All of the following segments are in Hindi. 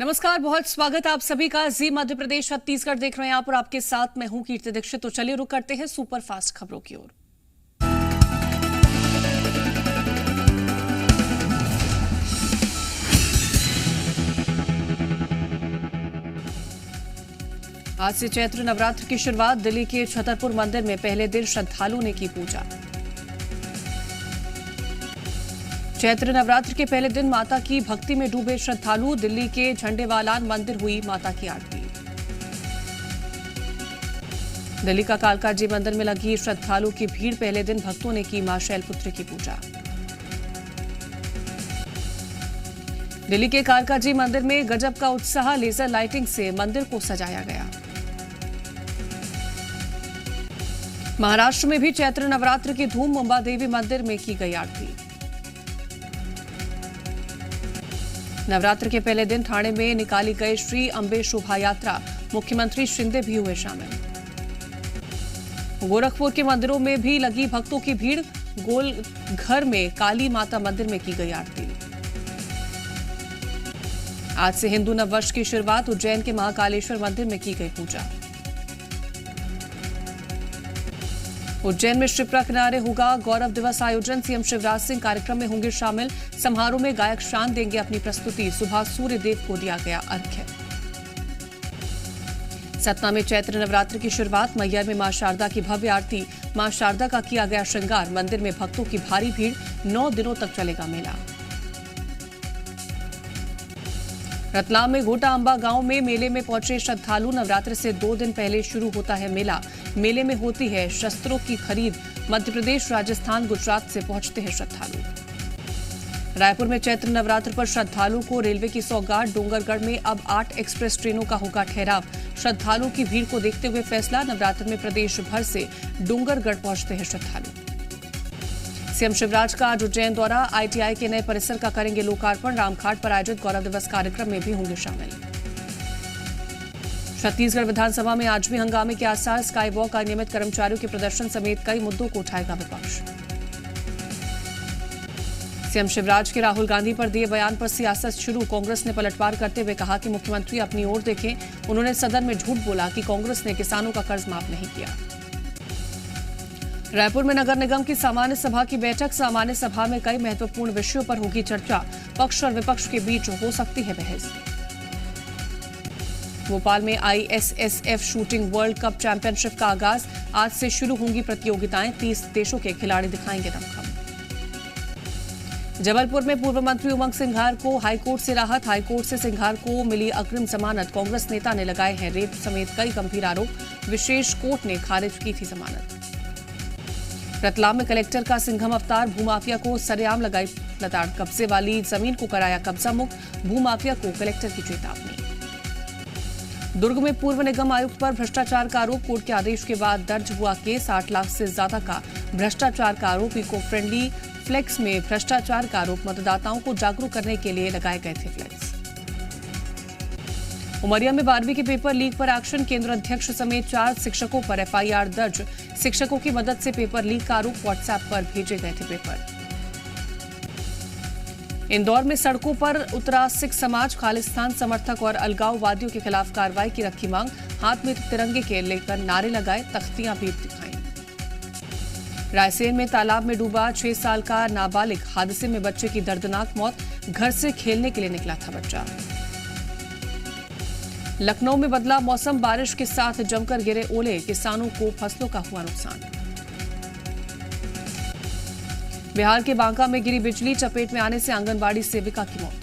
नमस्कार, बहुत स्वागत है आप सभी का। जी मध्य प्रदेश छत्तीसगढ़ देख रहे हैं आप और आपके साथ मैं हूं कीर्ति दीक्षित। तो चलिए रुक करते हैं सुपर फास्ट खबरों की ओर। आज से चैत्र नवरात्र की शुरुआत। दिल्ली के छतरपुर मंदिर में पहले दिन श्रद्धालुओं ने की पूजा। चैत्र नवरात्र के पहले दिन माता की भक्ति में डूबे श्रद्धालु। दिल्ली के झंडेवालान मंदिर हुई माता की आरती। दिल्ली का कालकाजी मंदिर में लगी श्रद्धालु की भीड़। पहले दिन भक्तों ने की मां शैलपुत्री की पूजा। दिल्ली के कालकाजी मंदिर में गजब का उत्साह। लेजर लाइटिंग से मंदिर को सजाया गया। महाराष्ट्र में भी चैत्र नवरात्र की धूम। मुंबा देवी मंदिर में की गई आरती। नवरात्र के पहले दिन ठाणे में निकाली गई श्री अंबे शोभा यात्रा। मुख्यमंत्री शिंदे भी हुए शामिल। गोरखपुर के मंदिरों में भी लगी भक्तों की भीड़। गोल घर में काली माता मंदिर में की गई आरती। आज से हिंदू नववर्ष की शुरुआत। उज्जैन के महाकालेश्वर मंदिर में की गई पूजा। उज्जैन में शिप्रा किनारे होगा गौरव दिवस आयोजन। सीएम शिवराज सिंह कार्यक्रम में होंगे शामिल। समारोह में गायक शान देंगे अपनी प्रस्तुति। सुबह सूर्यदेव को दिया गया अर्घ्य। सतना में चैत्र नवरात्र की शुरुआत। मैहर में मां शारदा की भव्य आरती। मां शारदा का किया गया श्रृंगार। मंदिर में भक्तों की भारी भीड़। 9 दिनों तक चलेगा मेला। रतलाम में घोटा अंबा गांव में मेले में पहुंचे श्रद्धालु। नवरात्र से 2 दिन पहले शुरू होता है मेला। मेले में होती है शस्त्रों की खरीद। मध्य प्रदेश, राजस्थान, गुजरात से पहुंचते हैं श्रद्धालु। रायपुर में चैत्र नवरात्र पर श्रद्धालुओं को रेलवे की सौगात। डोंगरगढ़ में अब 8 एक्सप्रेस ट्रेनों का होगा ठहराव। श्रद्धालुओं की भीड़ को देखते हुए फैसला। नवरात्र में प्रदेश भर से डोंगरगढ़ पहुंचते हैं श्रद्धालु। सीएम शिवराज का आज उज्जैन दौरा। आईटीआई के नए परिसर का करेंगे लोकार्पण। रामघाट पर आयोजित गौरव दिवस कार्यक्रम में भी होंगे शामिल। छत्तीसगढ़ विधानसभा में आज भी हंगामे के आसार। स्काई वॉक, अनियमित कर्मचारियों के प्रदर्शन समेत कई मुद्दों को उठाएगा विपक्ष। सीएम शिवराज के राहुल गांधी पर दिए बयान पर सियासत शुरू। कांग्रेस ने पलटवार करते हुए कहा कि मुख्यमंत्री अपनी ओर देखें। उन्होंने सदन में झूठ बोला कि कांग्रेस ने किसानों का कर्ज माफ नहीं किया। रायपुर में नगर निगम की सामान्य सभा की बैठक। सामान्य सभा में कई महत्वपूर्ण विषयों पर होगी चर्चा। पक्ष और विपक्ष के बीच हो सकती है बहस। भोपाल में ISSF shooting world cup championship का आगाज। आज से शुरू होंगी प्रतियोगिताएं। 30 देशों के खिलाड़ी दिखाएंगे दमखम। जबलपुर में पूर्व मंत्री उमंग सिंघार को हाईकोर्ट से राहत। हाईकोर्ट से सिंघार को मिली अग्रिम जमानत। कांग्रेस नेता ने लगाए हैं रेप समेत कई गंभीर आरोप। विशेष कोर्ट ने खारिज की थी जमानत। रतलाम में कलेक्टर का सिंघम अवतार। भूमाफिया को सरेआम लगाई लताड़। कब्जे वाली जमीन को कराया कब्जा मुक्त। भूमाफिया को कलेक्टर की चेतावनी। दुर्ग में पूर्व निगम आयुक्त पर भ्रष्टाचार का आरोप। कोर्ट के आदेश के बाद दर्ज हुआ केस। 8 लाख से ज्यादा का भ्रष्टाचार का आरोप। इको फ्रेंडली फ्लेक्स में भ्रष्टाचार का आरोप। मतदाताओं को जागरूक करने के लिए लगाए गए थे फ्लेक्स। उमरिया में 12वीं के पेपर लीक पर एक्शन। केंद्र अध्यक्ष समेत 4 शिक्षकों पर एफआईआर दर्ज। शिक्षकों की मदद से पेपर लीक का आरोप। व्हाट्सएप पर भेजे गए थे पेपर। इंदौर में सड़कों पर उतरा सिख समाज। खालिस्तान समर्थक और अलगाववादियों के खिलाफ कार्रवाई की रखी मांग। हाथ में तिरंगे के लेकर नारे लगाए। तख्तियां भी दिखाई। रायसेन में तालाब में डूबा 6 साल का नाबालिग। हादसे में बच्चे की दर्दनाक मौत। घर से खेलने के लिए निकला था बच्चा। लखनऊ में बदला मौसम। बारिश के साथ जमकर गिरे ओले। किसानों को फसलों का हुआ नुकसान। बिहार के बांका में गिरी बिजली। चपेट में आने से आंगनबाड़ी सेविका की मौत।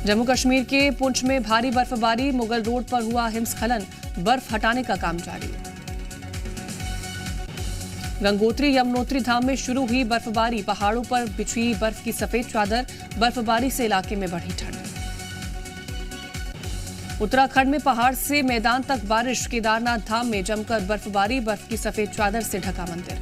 जम्मू कश्मीर के पुंछ में भारी बर्फबारी। मुगल रोड पर हुआ हिमस्खलन। बर्फ हटाने का काम जारी। गंगोत्री यमुनोत्री धाम में शुरू हुई बर्फबारी। पहाड़ों पर बिछी बर्फ की सफेद चादर। बर्फबारी से इलाके में बढ़ी ठंड। उत्तराखंड में पहाड़ से मैदान तक बारिश। केदारनाथ धाम में जमकर बर्फबारी। बर्फ की सफेद चादर से ढका मंदिर।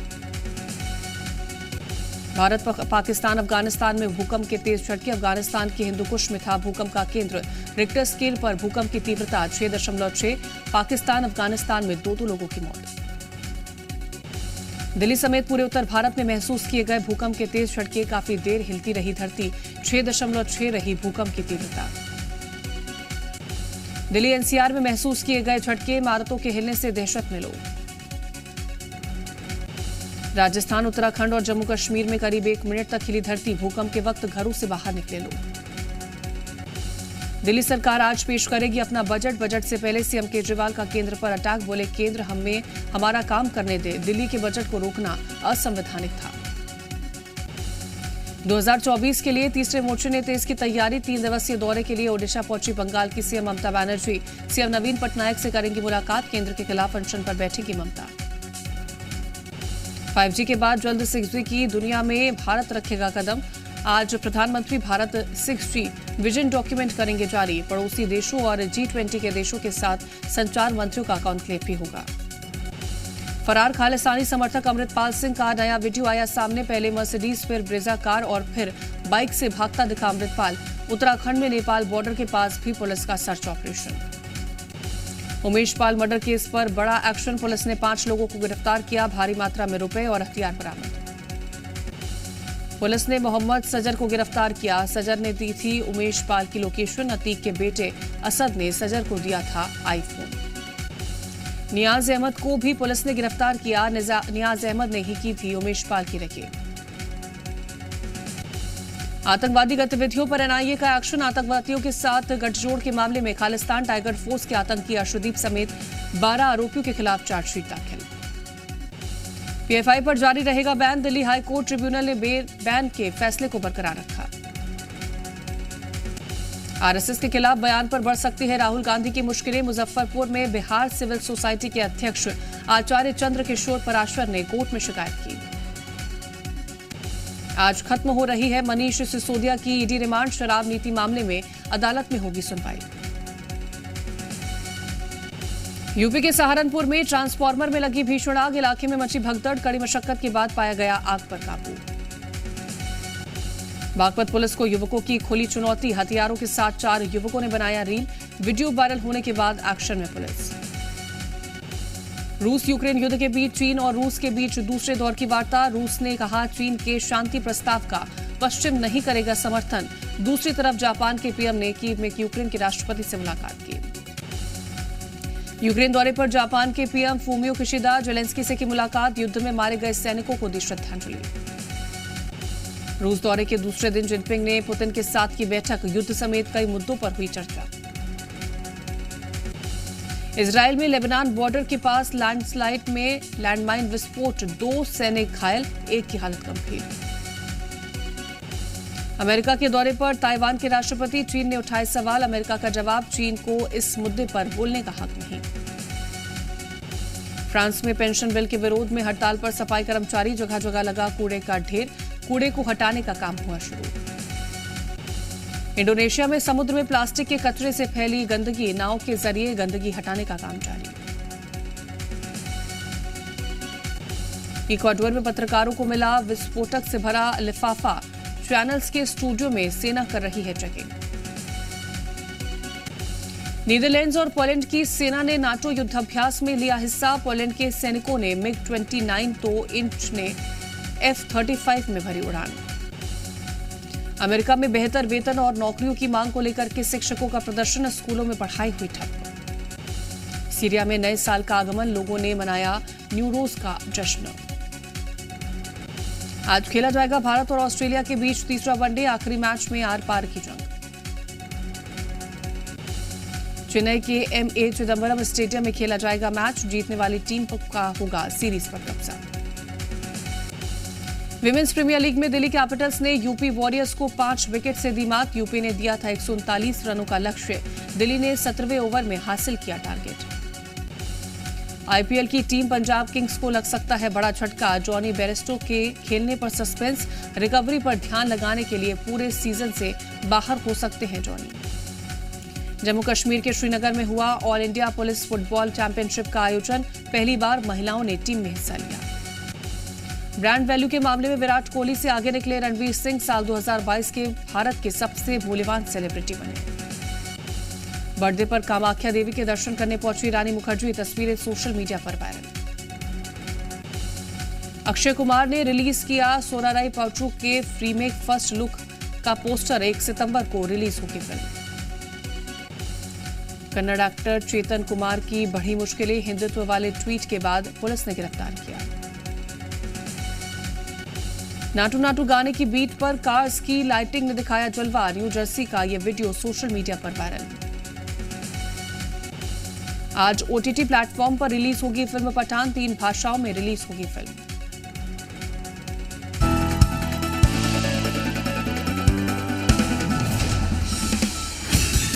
भारत पाकिस्तान अफगानिस्तान में भूकंप के तेज झटके। अफगानिस्तान के हिंदुकुश में था भूकंप का केंद्र। रिक्टर स्केल पर भूकंप की तीव्रता 6.6। पाकिस्तान अफगानिस्तान में 2 लोगों की मौत। दिल्ली समेत पूरे उत्तर भारत में महसूस किए गए भूकंप के तेज झटके। काफी देर हिलती रही धरती। 6.6 रही भूकंप की तीव्रता। दिल्ली एनसीआर में महसूस किए गए झटके, इमारतों के हिलने से दहशत में लोग। राजस्थान, उत्तराखंड और जम्मू कश्मीर में करीब 1 मिनट तक हिली धरती, भूकंप के वक्त घरों से बाहर निकले लोग। दिल्ली सरकार आज पेश करेगी अपना बजट से पहले सीएम केजरीवाल का केंद्र पर अटैक, बोले केंद्र हमें हमारा काम करने दे, दिल्ली के बजट को रोकना असंवैधानिक था। 2024 के लिए तीसरे मोर्चे ने तेज की तैयारी, 3 दिवसीय दौरे के लिए ओडिशा पहुंची बंगाल की सीएम ममता बनर्जी, सीएम नवीन पटनायक से करेंगी मुलाकात, केंद्र के खिलाफ अनशन पर बैठेगी ममता। 5G के बाद जल्द 6G की दुनिया में भारत रखेगा कदम, आज प्रधानमंत्री भारत 6G विजन डॉक्यूमेंट करेंगे जारी, पड़ोसी देशों और G20 के देशों के साथ संचार मंत्रियों का कॉन्क्लेव भी होगा। फरार खालिस्तानी समर्थक अमृतपाल सिंह का नया वीडियो आया सामने, पहले मर्सिडीज फिर ब्रेजा कार और फिर बाइक से भागता दिखा अमृतपाल। उत्तराखंड में नेपाल बॉर्डर के पास भी पुलिस का search operation. Umesh Pal murder case पर बड़ा एक्शन, पुलिस ने 5 लोगों को गिरफ्तार किया, भारी मात्रा में रुपए और हथियार बरामद। पुलिस ने मोहम्मद सजर को गिरफ्तार किया, सजर ने दी थी उमेश पाल की लोकेशन, अतीक के बेटे असद ने सजर को दिया था आईफोन। नियाज अहमद को भी पुलिस ने गिरफ्तार किया, नियाज अहमद ने ही की थी उमेश पाल की रैकेट। आतंकवादी गतिविधियों पर एनआईए का एक्शन, आतंकवादियों के साथ गठजोड़ के मामले में खालिस्तान टाइगर फोर्स के आतंकी अर्शदीप समेत 12 आरोपियों के खिलाफ चार्जशीट दाखिल। पीएफआई पर जारी रहेगा ban, Delhi high court tribunal ने बैन के फैसले को बरकरार रखा। आरएसएस के खिलाफ बयान पर बढ़ सकती है राहुल गांधी की मुश्किलें, मुजफ्फरपुर में बिहार सिविल सोसाइटी के अध्यक्ष आचार्य चंद्र किशोर पराशर ने कोर्ट में शिकायत की। आज खत्म हो रही है मनीष सिसोदिया की ईडी रिमांड, शराब नीति मामले में अदालत में होगी सुनवाई। यूपी के सहारनपुर में ट्रांसफार्मर में लगी भीषण आग, इलाके में मची भगदड़, कड़ी मशक्कत के बाद पाया गया आग पर काबू। बागपत पुलिस को युवकों की खुली चुनौती, हथियारों के साथ 4 युवकों ने बनाया रील, वीडियो वायरल होने के बाद एक्शन में पुलिस। रूस यूक्रेन युद्ध के बीच चीन और रूस के बीच दूसरे दौर की वार्ता, रूस ने कहा चीन के शांति प्रस्ताव का पश्चिम नहीं करेगा समर्थन। दूसरी तरफ जापान के पीएम ने कीव में यूक्रेन के राष्ट्रपति से मुलाकात की। यूक्रेन दौरे पर जापान के पीएम फूमियो किशिदा, जेलेंस्की से की मुलाकात, युद्ध में मारे गए सैनिकों को दी श्रद्धांजलि। रूस दौरे के दूसरे दिन जिनपिंग ने पुतिन के साथ की बैठक, युद्ध समेत कई मुद्दों पर हुई चर्चा। इजरायल में लेबनान बॉर्डर के पास लैंडस्लाइड में लैंडमाइन विस्फोट, 2 सैनिक घायल, 1 की हालत गंभीर। अमेरिका के दौरे पर ताइवान के राष्ट्रपति, चीन ने उठाए सवाल, अमेरिका का जवाब, चीन को इस मुद्दे पर बोलने का हक नहीं। फ्रांस में पेंशन बिल के विरोध में हड़ताल पर सफाई कर्मचारी, जगह जगह लगा कूड़े का ढेर, कूड़े को हटाने का काम हुआ शुरू। इंडोनेशिया में समुद्र में प्लास्टिक के कचरे से फैली गंदगी, नाव के जरिए गंदगी हटाने का काम जारी। इक्वाडोर में पत्रकारों को मिला विस्फोटक से भरा लिफाफा, चैनल्स के स्टूडियो में सेना कर रही है चेकिंग। नीदरलैंड्स और पोलैंड की सेना ने नाटो युद्धाभ्यास में लिया हिस्सा, पोलैंड के सैनिकों ने MiG-29 तो इंच ने F-35 में भरी उड़ान। अमेरिका में बेहतर वेतन और नौकरियों की मांग को लेकर के शिक्षकों का प्रदर्शन, स्कूलों में पढ़ाई हुई ठप। सीरिया में नए साल का आगमन, लोगों ने मनाया न्यू रोज का जश्न। आज खेला जाएगा भारत और ऑस्ट्रेलिया के बीच तीसरा वनडे, आखिरी मैच में आर पार की जंग। चेन्नई के MA चिदम्बरम स्टेडियम में खेला जाएगा मैच, जीतने वाली टीम का होगा सीरीज पर कब्जा। विमेंस प्रीमियर लीग में दिल्ली कैपिटल्स ने यूपी वॉरियर्स को 5 विकेट से दी मात, यूपी ने दिया था 139 रनों का लक्ष्य, दिल्ली ने 17वें ओवर में हासिल किया टारगेट। आईपीएल की टीम पंजाब किंग्स को लग सकता है बड़ा झटका, जॉनी बेयरस्टो के खेलने पर सस्पेंस, रिकवरी पर ध्यान लगाने के लिए पूरे सीजन से बाहर हो सकते हैं जॉनी। जम्मू कश्मीर के श्रीनगर में हुआ all India police football championship का आयोजन, पहली बार महिलाओं ने टीम में हिस्सा लिया। ब्रांड वैल्यू के मामले में विराट कोहली से आगे निकले रणवीर सिंह, साल 2022 के भारत के सबसे मूल्यवान सेलिब्रिटी बने। बर्थडे पर कामाख्या देवी के दर्शन करने पहुंची रानी मुखर्जी, तस्वीरें सोशल मीडिया पर वायरल। अक्षय कुमार ने रिलीज किया सोराराई पाउचू के रीमेक फर्स्ट लुक का पोस्टर 1 सितंबर को रिलीज होगी फिल्म। कन्नड़ एक्टर चेतन कुमार की बढ़ी मुश्किलें, हिंदुत्व वाले ट्वीट के बाद पुलिस ने गिरफ्तार किया। नाटू नाटू गाने की बीट पर कार्स की लाइटिंग ने दिखाया जलवा, न्यू जर्सी का यह वीडियो सोशल मीडिया पर वायरल। आज ओटीटी प्लेटफॉर्म पर रिलीज होगी फिल्म पठान, 3 भाषाओं में रिलीज होगी फिल्म।